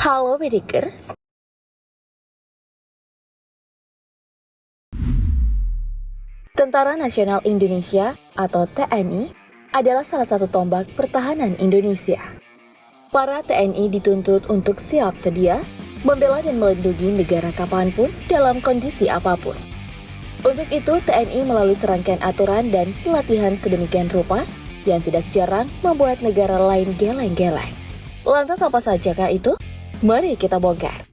Halo Medikers, Tentara Nasional Indonesia atau TNI adalah salah satu tombak pertahanan Indonesia. Para TNI dituntut untuk siap sedia, membela dan melindungi negara kapanpun dalam kondisi apapun. Untuk itu, TNI melalui serangkaian aturan dan pelatihan sedemikian rupa yang tidak jarang membuat negara lain geleng-geleng. Lantas apa sajakah itu? Mari kita bongkar.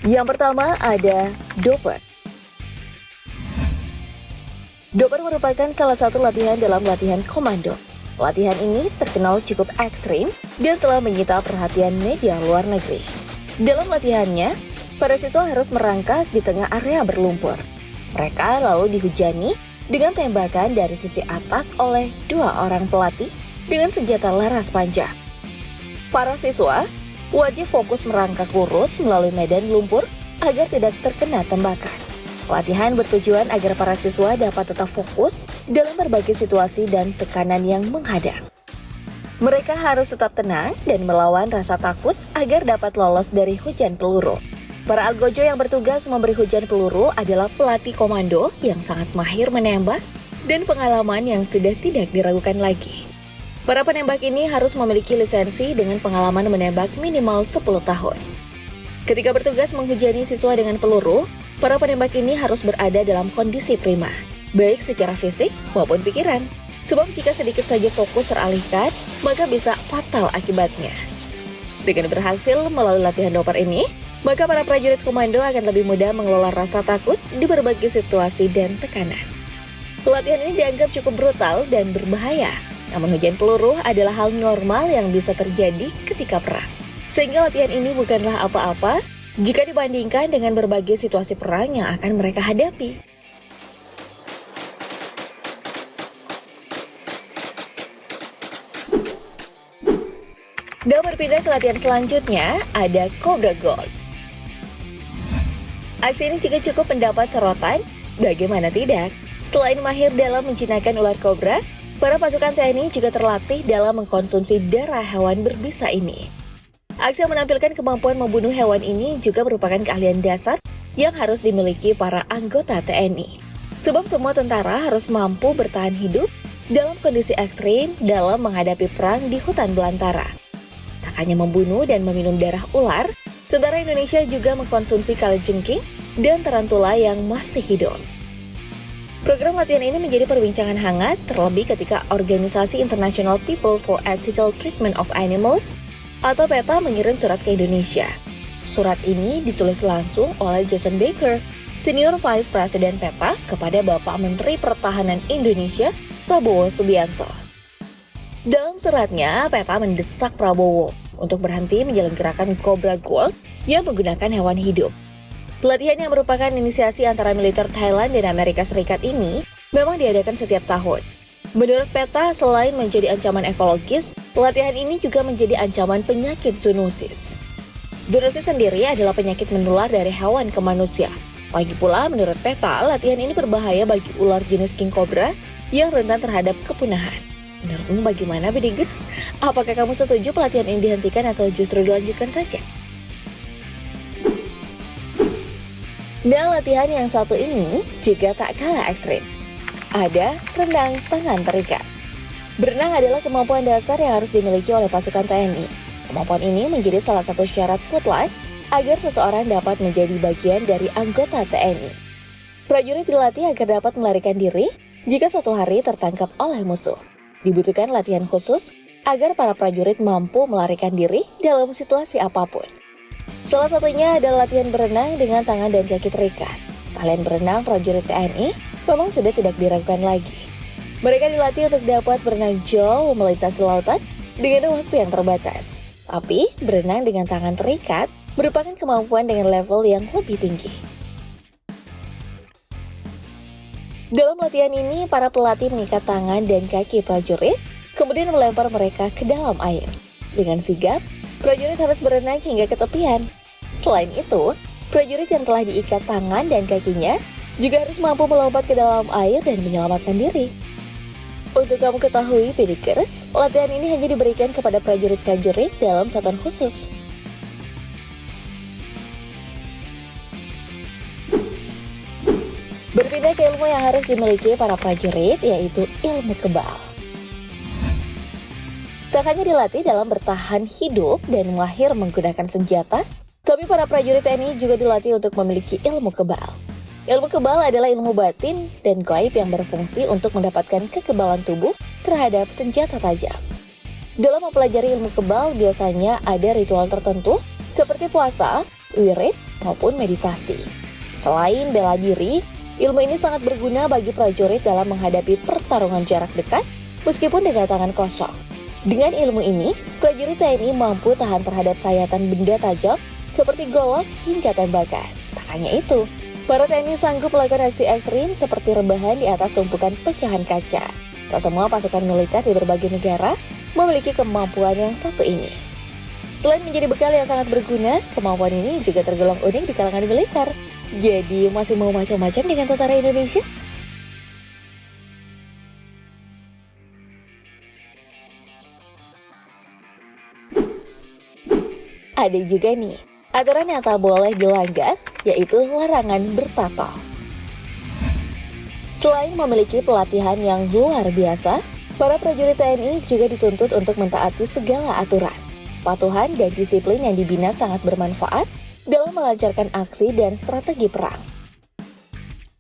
Yang pertama ada Doper. Doper merupakan salah satu latihan dalam latihan komando. Latihan ini terkenal cukup ekstrim dan telah menyita perhatian media luar negeri. Dalam latihannya, para siswa harus merangkak di tengah area berlumpur. Mereka lalu dihujani dengan tembakan dari sisi atas oleh 2 orang pelatih dengan senjata laras panjang. Para siswa wajib fokus merangkak lurus melalui medan lumpur agar tidak terkena tembakan. Latihan bertujuan agar para siswa dapat tetap fokus dalam berbagai situasi dan tekanan yang menghadang. Mereka harus tetap tenang dan melawan rasa takut agar dapat lolos dari hujan peluru. Para algojo yang bertugas memberi hujan peluru adalah pelatih komando yang sangat mahir menembak dan pengalaman yang sudah tidak diragukan lagi. Para penembak ini harus memiliki lisensi dengan pengalaman menembak minimal 10 tahun. Ketika bertugas menghujani siswa dengan peluru, para penembak ini harus berada dalam kondisi prima, baik secara fisik maupun pikiran. Sebab jika sedikit saja fokus teralihkan, maka bisa fatal akibatnya. Dengan berhasil melalui latihan Doper ini, maka para prajurit komando akan lebih mudah mengelola rasa takut di berbagai situasi dan tekanan. Latihan ini dianggap cukup brutal dan berbahaya, namun hujan peluru adalah hal normal yang bisa terjadi ketika perang. Sehingga latihan ini bukanlah apa-apa jika dibandingkan dengan berbagai situasi perang yang akan mereka hadapi. Dan berpindah ke latihan selanjutnya, ada Cobra Gold. Aksi ini juga cukup mendapat sorotan, bagaimana tidak? Selain mahir dalam menjinakkan ular kobra, para pasukan TNI juga terlatih dalam mengkonsumsi darah hewan berbisa ini. Aksi yang menampilkan kemampuan membunuh hewan ini juga merupakan keahlian dasar yang harus dimiliki para anggota TNI. Sebab semua tentara harus mampu bertahan hidup dalam kondisi ekstrim dalam menghadapi perang di hutan belantara. Tak hanya membunuh dan meminum darah ular, tentara Indonesia juga mengkonsumsi kalajengking dan tarantula yang masih hidup. Program latihan ini menjadi perbincangan hangat terlebih ketika Organisasi International People for Ethical Treatment of Animals atau PETA mengirim surat ke Indonesia. Surat ini ditulis langsung oleh Jason Baker, Senior Vice President PETA kepada Bapak Menteri Pertahanan Indonesia, Prabowo Subianto. Dalam suratnya, PETA mendesak Prabowo untuk berhenti menyelenggarakan Cobra Gold yang menggunakan hewan hidup. Pelatihan yang merupakan inisiasi antara militer Thailand dan Amerika Serikat ini memang diadakan setiap tahun. Menurut PETA, selain menjadi ancaman ekologis, pelatihan ini juga menjadi ancaman penyakit zoonosis. Zoonosis sendiri adalah penyakit menular dari hewan ke manusia. Lagi pula, menurut PETA, latihan ini berbahaya bagi ular jenis king cobra yang rentan terhadap kepunahan. Menurutmu bagaimana, Bedigers? Apakah kamu setuju pelatihan ini dihentikan atau justru dilanjutkan saja? Dan latihan yang satu ini juga tak kalah ekstrim. Ada renang tangan terikat. Berenang adalah kemampuan dasar yang harus dimiliki oleh pasukan TNI. Kemampuan ini menjadi salah satu syarat mutlak agar seseorang dapat menjadi bagian dari anggota TNI. Prajurit dilatih agar dapat melarikan diri jika suatu hari tertangkap oleh musuh. Dibutuhkan latihan khusus agar para prajurit mampu melarikan diri dalam situasi apapun. Salah satunya adalah latihan berenang dengan tangan dan kaki terikat. Keahlian berenang prajurit TNI memang sudah tidak diragukan lagi. Mereka dilatih untuk dapat berenang jauh melintasi lautan dengan waktu yang terbatas. Tapi, berenang dengan tangan terikat merupakan kemampuan dengan level yang lebih tinggi. Dalam latihan ini, para pelatih mengikat tangan dan kaki prajurit, kemudian melempar mereka ke dalam air. Dengan sigap, prajurit harus berenang hingga ke tepian. Selain itu, prajurit yang telah diikat tangan dan kakinya juga harus mampu melompat ke dalam air dan menyelamatkan diri. Untuk kamu ketahui, Pedikers, latihan ini hanya diberikan kepada prajurit-prajurit dalam satuan khusus. Berpindah ke ilmu yang harus dimiliki para prajurit, yaitu ilmu kebal. Tak hanya dilatih dalam bertahan hidup dan mahir menggunakan senjata, tapi para prajurit TNI juga dilatih untuk memiliki ilmu kebal. Ilmu kebal adalah ilmu batin dan gaib yang berfungsi untuk mendapatkan kekebalan tubuh terhadap senjata tajam. Dalam mempelajari ilmu kebal biasanya ada ritual tertentu seperti puasa, wirid, maupun meditasi. Selain bela diri, ilmu ini sangat berguna bagi prajurit dalam menghadapi pertarungan jarak dekat meskipun dengan tangan kosong. Dengan ilmu ini, prajurit TNI mampu tahan terhadap sayatan benda tajam seperti golok hingga tembakan. Tak hanya itu, para TNI sanggup melakukan aksi ekstrim seperti rebahan di atas tumpukan pecahan kaca. Tak semua pasukan militer di berbagai negara memiliki kemampuan yang satu ini. Selain menjadi bekal yang sangat berguna, kemampuan ini juga tergolong unik di kalangan militer. Jadi, masih mau macam-macam dengan tentara Indonesia? Ada juga nih, aturan yang tak boleh dilanggar, yaitu larangan bertato. Selain memiliki pelatihan yang luar biasa, para prajurit TNI juga dituntut untuk mentaati segala aturan. Patuhan dan disiplin yang dibina sangat bermanfaat dalam melancarkan aksi dan strategi perang.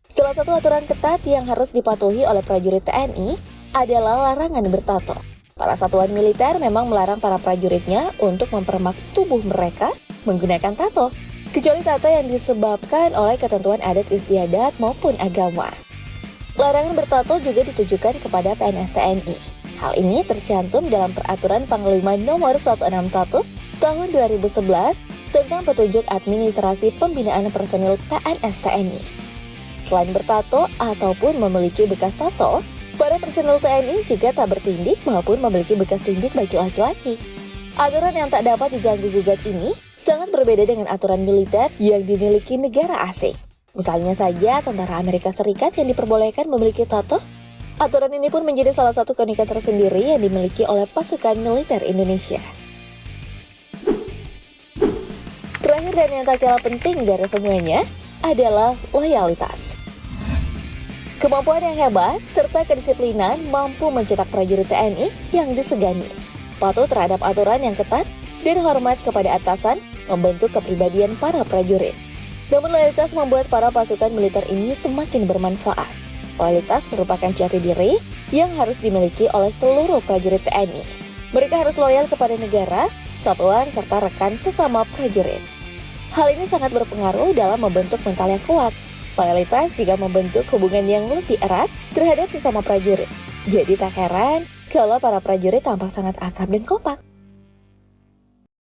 Salah satu aturan ketat yang harus dipatuhi oleh prajurit TNI adalah larangan bertato. Para satuan militer memang melarang para prajuritnya untuk mempermak tubuh mereka menggunakan tato, kecuali tato yang disebabkan oleh ketentuan adat istiadat maupun agama. Larangan bertato juga ditujukan kepada PNS TNI. Hal ini tercantum dalam Peraturan Panglima Nomor 161 Tahun 2011 tentang petunjuk administrasi pembinaan personil PNS TNI. Selain bertato ataupun memiliki bekas tato, para personil TNI juga tak bertindik maupun memiliki bekas tindik bagi laki-laki. Aturan yang tak dapat diganggu-gugat ini sangat berbeda dengan aturan militer yang dimiliki negara asing. Misalnya saja tentara Amerika Serikat yang diperbolehkan memiliki tato. Aturan ini pun menjadi salah satu keunikan tersendiri yang dimiliki oleh pasukan militer Indonesia. Terakhir dan yang tak kalah penting dari semuanya adalah loyalitas. Kemampuan yang hebat serta kedisiplinan mampu mencetak prajurit TNI yang disegani. Patuh terhadap aturan yang ketat dan hormat kepada atasan membentuk kepribadian para prajurit. Namun loyalitas membuat para pasukan militer ini semakin bermanfaat. Loyalitas merupakan jati diri yang harus dimiliki oleh seluruh prajurit TNI. Mereka harus loyal kepada negara, satuan, serta rekan sesama prajurit. Hal ini sangat berpengaruh dalam membentuk mental yang kuat. Loyalitas juga membentuk hubungan yang lebih erat terhadap sesama prajurit. Jadi tak heran kalau para prajurit tampak sangat akrab dan kompak.